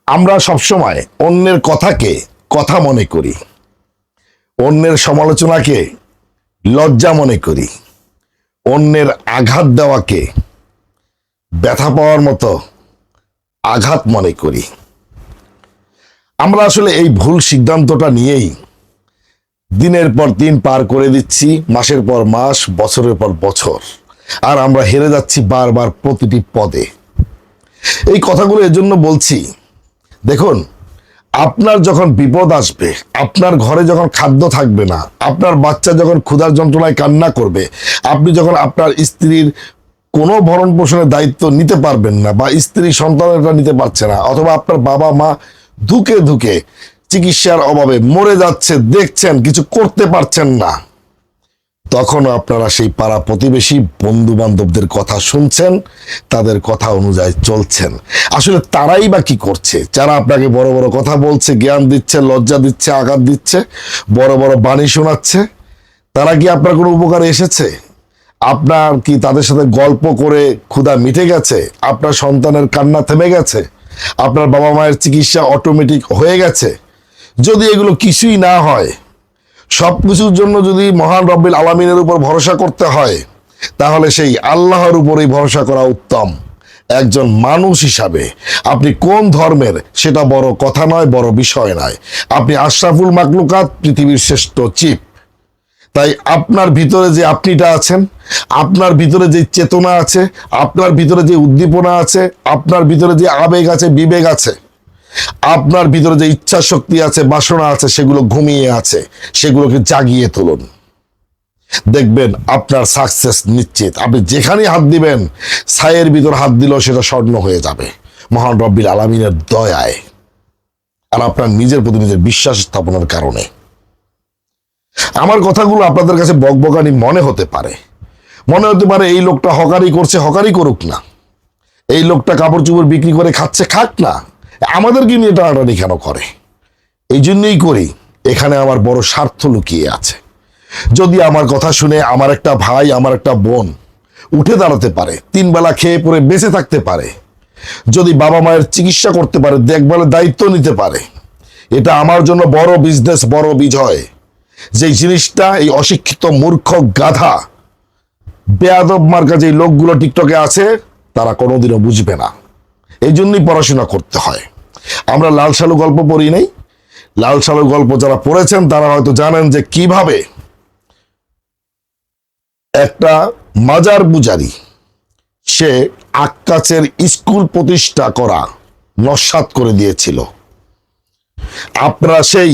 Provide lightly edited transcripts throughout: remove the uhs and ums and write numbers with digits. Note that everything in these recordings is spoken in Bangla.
আমরা সবসময় অন্যের কথাকে কথা মনে করি, অন্যের সমালোচনাকে লজ্জা মনে করি, অন্যের আঘাত দেওয়াকে ব্যথা পাওয়ার মতো আঘাত মনে করি। আমরা আসলে এই ভুল সিদ্ধান্তটা নিয়েই দিনের পর দিন পার করে দিচ্ছি, মাসের পর মাস, বছরের পর বছর, আর আমরা হেরে যাচ্ছি বারবার প্রতিটি পদে। এই কথাগুলো এজন্য বলছি, দেখুন, আপনার যখন বিপদ আসবে, আপনার ঘরে যখন খাদ্য থাকবে না, আপনার বাচ্চা যখন ক্ষুধার যন্ত্রণায় কান্না করবে, আপনি যখন আপনার স্ত্রীর কোনো ভরণ পোষণের দায়িত্ব নিতে পারবেন না, বা স্ত্রী সন্তানেরা নিতে পারছে না, অথবা আপনার বাবা মা ধুকে ধুকে চিকিৎসার অভাবে মরে যাচ্ছে, দেখছেন, কিছু করতে পারছেন না, তখন আপনারা সেই পাড়া প্রতিবেশী বন্ধু বান্ধবদের কথা শুনছেন, তাদের কথা অনুযায়ী চলছেন। আসলে তারাই বা কি করছে? যারা আপনাকে বড় বড় কথা বলছে, জ্ঞান দিচ্ছে, লজ্জা দিচ্ছে, আঘাত দিচ্ছে, বড় বড় বাণী শোনাচ্ছে, তারা কি আপনার কোনো উপকারে এসেছে? আপনার কি তাদের সাথে গল্প করে ক্ষুধা মিটে গেছে? আপনার সন্তানের কান্না থেমে গেছে? আপনার বাবা মায়ের চিকিৎসা অটোমেটিক হয়ে গেছে? যদি এগুলো কিছুই না হয়, সবকিছুর জন্য যদি মহান রব্বিল আলামিনের উপর ভরসা করতে হয়, তাহলে সেই আল্লাহর উপরেই ভরসা করা উত্তম। একজন মানুষ হিসাবে আপনি কোন ধর্মের সেটা বড় কথা নয়, বড় বিষয় নয়। আপনি আশরাফুল মাকলুকাত, পৃথিবীর শ্রেষ্ঠ জীব। তাই আপনার ভিতরে যে আপনিটা আছেন, আপনার ভিতরে যে চেতনা আছে, আপনার ভিতরে যে উদ্দীপনা আছে, আপনার ভিতরে যে আবেগ আছে, বিবেক আছে, আপনার ভিতরে যে ইচ্ছা শক্তি আছে, বাসনা আছে, সেগুলো ঘুমিয়ে আছে, সেগুলোকে জাগিয়ে তুলুন। দেখবেন আপনার সাকসেস নিশ্চিত। আপনি যেখানেই হাত দিবেন, ছাইয়ের ভিতর হাত দিলেও সেটা স্বর্ণ হয়ে যাবে মহান রব্বিল আলামিনের দয়ায়, আর আপনার নিজের প্রতি নিজের বিশ্বাস স্থাপনের কারণে। আমার কথাগুলো আপনাদের কাছে বকবকানি মনে হতে পারে, এই লোকটা হকারি করছে, হকারি করুক না। এই লোকটা কাপড় চোপড় বিক্রি করে খাচ্ছে, খাক না। আমাদেরকে নিয়ে টানাটানি কেন করে? এই জন্যই করি, এখানে আমার বড় স্বার্থ লুকিয়ে আছে। যদি আমার কথা শুনে আমার একটা ভাই, আমার একটা বোন উঠে দাঁড়াতে পারে, 3 বেলা খেয়ে পরে বেঁচে থাকতে পারে, যদি বাবা মায়ের চিকিৎসা করতে পারে, দেখভালের দায়িত্ব নিতে পারে, এটা আমার জন্য বড় বিজনেস, বড় বিজয়। যে জিনিসটা এই অশিক্ষিত মূর্খ গাধা বেয়াদব মার্কা যে লোকগুলো টিকটকে আছে, তারা কোনোদিনও বুঝবে না। এই জন্যই পড়াশোনা করতে হয়। আমরা লাল সালু গল্প পড়ি নাই। লাল সালু গল্প যারা পড়েছেন তারা হয়তো জানেন যে কিভাবে একটা মাজার পূজারি সে আক্কাচের স্কুল প্রতিষ্ঠা করা নস্যাৎ করে দিয়েছিল। আপনারা সেই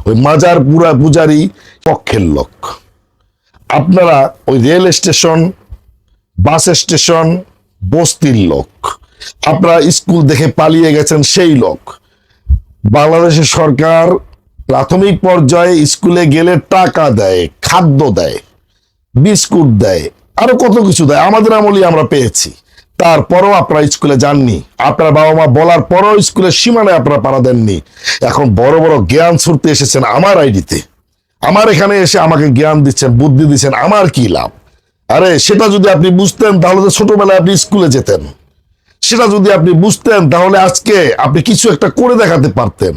ওই মাজার পূজারি পক্ষের লোক। আপনারা ওই রেল স্টেশন, বাস স্টেশন, বস্তির লোক। আপনারা স্কুল দেখে পালিয়ে গেছেন সেই লোক। বাংলাদেশের সরকার প্রাথমিক পর্যায়ে স্কুলে গেলে টাকা দেয়, খাদ্য দেয়, বিস্কুট দেয়, আরো কত কিছু দেয়। আমাদের আমলেই আমরা পেয়েছি। তারপরও আপনারা স্কুলে যাননি। আপনার বাবা মা বলার পরও স্কুলের সীমানায় আপনারা পাড়া দেননি। এখন বড় বড় জ্ঞান ছুটতে এসেছেন আমার আইডিতে, আমার এখানে এসে আমাকে জ্ঞান দিচ্ছেন, বুদ্ধি দিচ্ছেন। আমার কি লাভ? আরে সেটা যদি আপনি বুঝতেন, তাহলে তো ছোটবেলায় আপনি স্কুলে যেতেন। সেটা যদি আপনি বুঝতেন, তাহলে আজকে আপনি কিছু একটা করে দেখাতে পারতেন।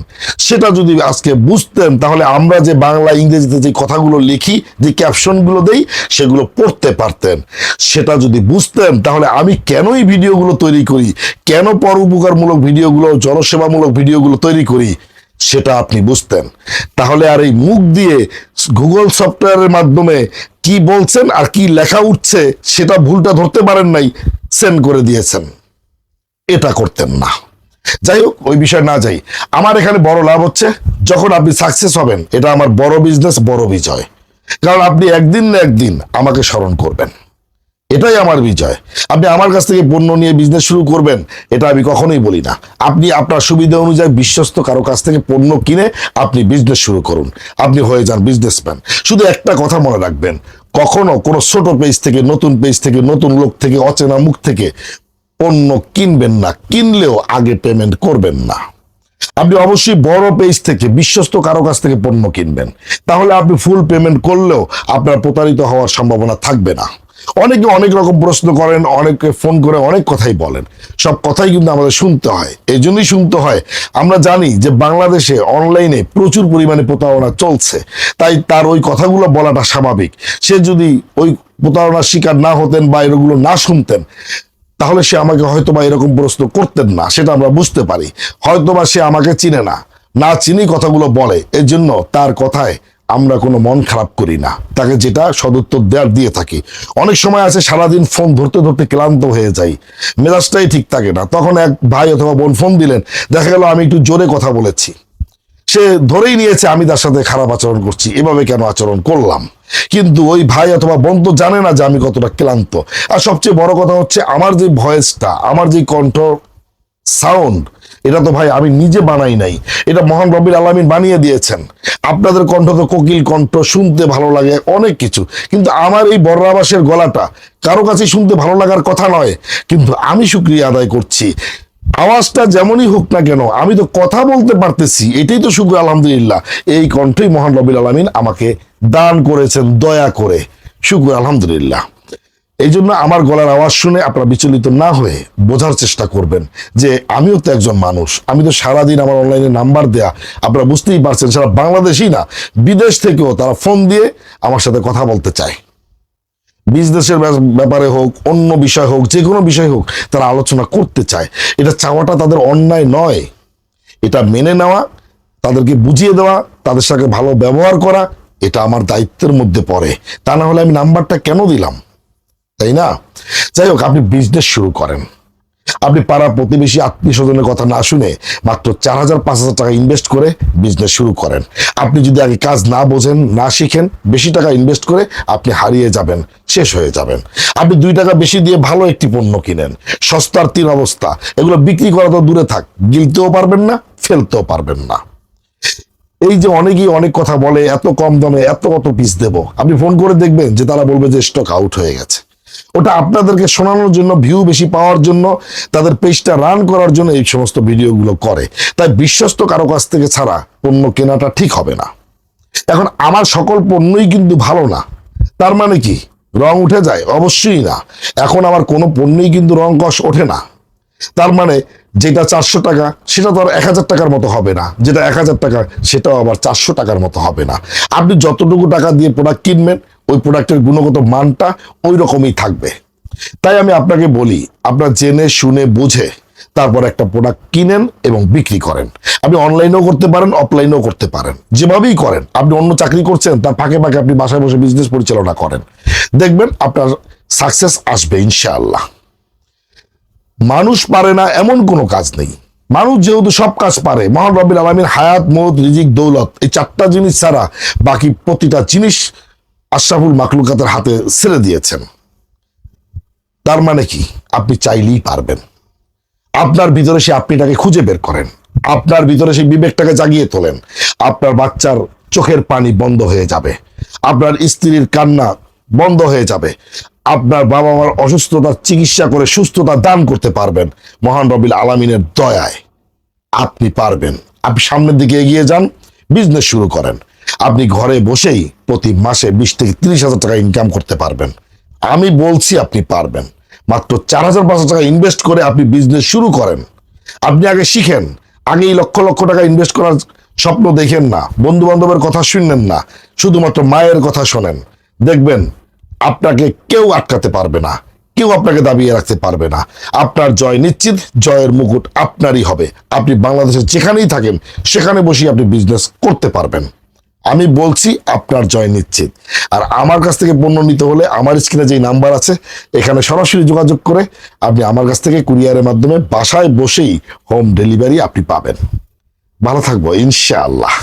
সেটা যদি আজকে বুঝতেন, তাহলে আমরা যে বাংলা ইংরেজিতে যে কথাগুলো লিখি, যে ক্যাপশনগুলো দেই, সেগুলো পড়তে পারতেন। সেটা যদি বুঝতেন, তাহলে আমি কেনই ভিডিওগুলো তৈরি করি, কেন পরোপকারমূলক ভিডিওগুলো, জনসেবামূলক ভিডিওগুলো তৈরি করি, সেটা আপনি বুঝতেন। তাহলে আর এই মুখ দিয়ে গুগল সফটওয়্যারের মাধ্যমে কি বলছেন আর কি লেখা উঠছে, সেটা ভুলটা ধরতে পারেন নাই, সেন্ড করে দিয়েছেন। এটা করতেন না। যাই হোক, ওই বিষয় না যাই। আমার এখানে বড় লাভ হচ্ছে যখন আপনি সাকসেস হবেন। এটা আমার বড় বিজনেস, বড় বিজয়। কারণ আপনি একদিন না একদিন আমাকে স্মরণ করবেন, এটাই আমার বিজয়। আপনি আমার কাছ থেকে পণ্য নিয়ে বিজনেস শুরু করবেন, এটা আমি কখনোই বলি না। আপনি আপনার সুবিধা অনুযায়ী বিশ্বস্ত কারো কাছ থেকে পণ্য কিনে আপনি বিজনেস শুরু করুন, আপনি হয়ে যান বিজনেসম্যান। শুধু একটা কথা মনে রাখবেন, কখনো কোনো ছোট পেজ থেকে, নতুন পেজ থেকে, নতুন লোক থেকে, অচেনা মুখ থেকে পণ্য কিনবেন না। কিনলেও আগে পেমেন্ট করবেন না। আপনি অবশ্যই বড় পেজ থেকে, বিশ্বস্ত কারো কাছ থেকে পণ্য কিনবেন, তাহলে আপনি ফুল পেমেন্ট করলেও আপনার প্রতারিত হওয়ার সম্ভাবনা থাকবে না। অনেকে অনেক রকম প্রশ্ন করেন, অনেকে ফোন করে অনেক কথাই বলেন, সব কথাই কিন্তু আমাদের শুনতে হয়। এই জন্যই শুনতে হয়, আমরা জানি যে বাংলাদেশে অনলাইনে প্রচুর পরিমাণে প্রতারণা চলছে, তাই তার ওই কথাগুলো বলাটা স্বাভাবিক। সে যদি ওই প্রতারণার শিকার না হতেন বা এগুলো না শুনতেন, তাহলে সে আমাকে হয়তোবা এরকম প্রশ্ন করতেন না, সেটা আমরা বুঝতে পারি। হয়তোবা সে আমাকে চিনে না, না চিনি কথাগুলো বলে, এর জন্য তার কথায় আমরা কোনো মন খারাপ করি না, তাকে যেটা সদুত্তর দেওয়ার দিয়ে থাকি। অনেক সময় আছে সারাদিন ফোন ধরতে ধরতে ক্লান্ত হয়ে যাই, মেজাজটাই ঠিক থাকে না, তখন এক ভাই অথবা বোন ফোন দিলেন, দেখা গেল আমি একটু জোরে কথা বলেছি, সে ধরেই নিয়েছে আমি তার সাথে খারাপ আচরণ করছি, এভাবে কেন আচরণ করলাম। কিন্তু ওই ভাই অথবা বোন তো জানে না যে আমি কতটা ক্লান্ত। আর সবচেয়ে বড় কথা হচ্ছে, আমার যে ভয়েসটা, আমার যে কণ্ঠ সাউন্ড, এটা তো ভাই আমি নিজে বানাই নাই, এটা মহান রব্বিল আলামিন বানিয়ে দিয়েছেন। আপনাদের কণ্ঠ তো কোকিল কণ্ঠ, শুনতে ভালো লাগে অনেক কিছু, কিন্তু আমার এই বর্রাবাসের গলাটা কারো কাছে শুনতে ভালো লাগার কথা নয়, কিন্তু আমি শুকরিয়া আদায় করছি। আওয়াজটা যেমনই হোক না কেন, আমি তো কথা বলতে পারতেছি, এটাই তো শুকর আলহামদুলিল্লাহ। এই কণ্ঠই মহান রব্বিল আলামিন আমাকে দান করেছেন দয়া করে, শুকর আলহামদুলিল্লাহ। এই জন্য আমার গলার আওয়াজ শুনে আপনারা বিচলিত না হয়ে বোঝার চেষ্টা করবেন যে আমিও তো একজন মানুষ। আমি তো সারাদিন আমার অনলাইনে নাম্বার দেয়া, আপনারা বুঝতেই পারছেন, সারা বাংলাদেশই না, বিদেশ থেকেও তারা ফোন দিয়ে আমার সাথে কথা বলতে চায়। বিজনেসের ব্যাপারে হোক, অন্য বিষয় হোক, যে কোনো বিষয় হোক, তারা আলোচনা করতে চায়। এটা চাওয়াটা তাদের অন্যায় নয়, এটা মেনে নেওয়া, তাদেরকে বুঝিয়ে দেওয়া, তাদের সাথে ভালো ব্যবহার করা, এটা আমার দায়িত্বের মধ্যে পড়ে। তা না হলে আমি নাম্বারটা কেন দিলাম, তাই না? যাই হোক, আপনি বিজনেস শুরু করেন। আপনি পাড়া প্রতিবেশী আত্মীয় স্বজনের কথা না শুনে মাত্র 4,000-5,000 টাকা ইনভেস্ট করে বিজনেস শুরু করেন। আপনি যদি আগে কাজ না বোঝেন, না শিখেন, বেশি টাকা ইনভেস্ট করে আপনি হারিয়ে যাবেন, শেষ হয়ে যাবেন। আপনি 2 টাকা বেশি দিয়ে ভালো একটি পণ্য কিনেন, সস্তার 3 অবস্থা, এগুলো বিক্রি করা তো দূরে থাক, গিলতেও পারবেন না, ফেলতেও পারবেন না। এই যে অনেকেই অনেক কথা বলে, এত কম দামে এত কত পিস দেব, আপনি ফোন করে দেখবেন যে তারা বলবে যে স্টক আউট হয়ে গেছে। ওটা আপনাদেরকে শোনানোর জন্য, ভিউ বেশি পাওয়ার জন্য, তাদের পেজটা রান করার জন্য এই সমস্ত ভিডিওগুলো করে। তাই বিশ্বস্ত কারো কাছ থেকে ছাড়া পণ্য কেনাটা ঠিক হবে না। এখন আমার সকল পণ্যই কিন্তু ভালো না, তার মানে কি রং উঠে যায়? অবশ্যই না। এখন আমার কোনো পণ্যই কিন্তু রং কষ ওঠে না, তার মানে যেটা 400 টাকা সেটা তো আর 1,000 টাকার মতো হবে না, যেটা 1,000 টাকা সেটাও আবার 400 টাকার মতো হবে না। আপনি যতটুকু টাকা দিয়ে প্রোডাক্ট কিনবেন, ওই প্রোডাক্টের গুণগত মানটা ওই রকমই থাকবে। তাই আমি আপনাকে বলি, আপনার জেনে শুনে বুঝে তারপর একটা প্রোডাক্ট কিনেন এবং বিক্রি করেন। আপনি অনলাইনেও করতে পারেন, অফলাইনেও করতে পারেন, যেভাবেই করেন। আপনি অন্য চাকরি করছেন, তার ফাঁকে ফাঁকে আপনি বাসায় বসে বিজনেস পরিচালনা করেন, দেখবেন আপনার সাকসেস আসবে ইনশাআল্লাহ। মানুষ পারে না এমন কোনো কাজ নেই। মানুষ যেহেতু সব কাজ পারে, মহান রব্বিল আলামিন হায়াত, মৌত, রিজিক, দৌলত, এই 4টা জিনিস ছাড়া বাকি প্রতিটা জিনিস আশরাফুল মাখলুকাতের হাতে ছেড়ে দিয়েছেন। তার মানে কি, আপনি চাইলেই পারবেন। আপনার ভিতরে সে আপনিটাকে খুঁজে বের করেন, আপনার ভিতরে সেই বিবেকটাকে জাগিয়ে তোলেন। আপনার বাচ্চার চোখের পানি বন্ধ হয়ে যাবে, আপনার স্ত্রীর কান্না বন্ধ হয়ে যাবে, আপনার বাবা মার অসুস্থতার চিকিৎসা করে সুস্থতা দান করতে পারবেন মহান রব্বিল আলামিনের দয়ায়। আপনি পারবেন। আপনি সামনের দিকে এগিয়ে যান, বিজনেস শুরু করেন। আপনি ঘরে বসেই প্রতি মাসে 20,000-30,000 টাকা ইনকাম করতে পারবেন। আমি বলছি আপনি পারবেন। মাত্র 4,000-5,000 টাকা ইনভেস্ট করে আপনি বিজনেস শুরু করেন। আপনি আগে শিখেন, আগেই লক্ষ লক্ষ টাকা ইনভেস্ট করার স্বপ্ন দেখেন না, বন্ধু বান্ধবের কথা শুনলেন না, শুধুমাত্র মায়ের কথা শোনেন। দেখবেন আপনাকে কেউ আটকাতে পারবে না, কেউ আপনাকে দাবিয়ে রাখতে পারবে না। আপনার জয় নিশ্চিত, জয়ের মুকুট আপনারই হবে। আপনি বাংলাদেশে যেখানেই থাকেন সেখানে বসে আপনি বিজনেস করতে পারবেন। আমি বলছি আপনার জয় নিশ্চিত। আর আমার কাছ থেকে পণ্য নিতে হলে আমার স্ক্রিনে যে নাম্বার আছে, এখানে সরাসরি যোগাযোগ করে আপনি আমার কাছ থেকে কুরিয়ারের মাধ্যমে বাসায় বসেই হোম ডেলিভারি আপনি পাবেন। ভালো থাকবো ইনশাআল্লাহ।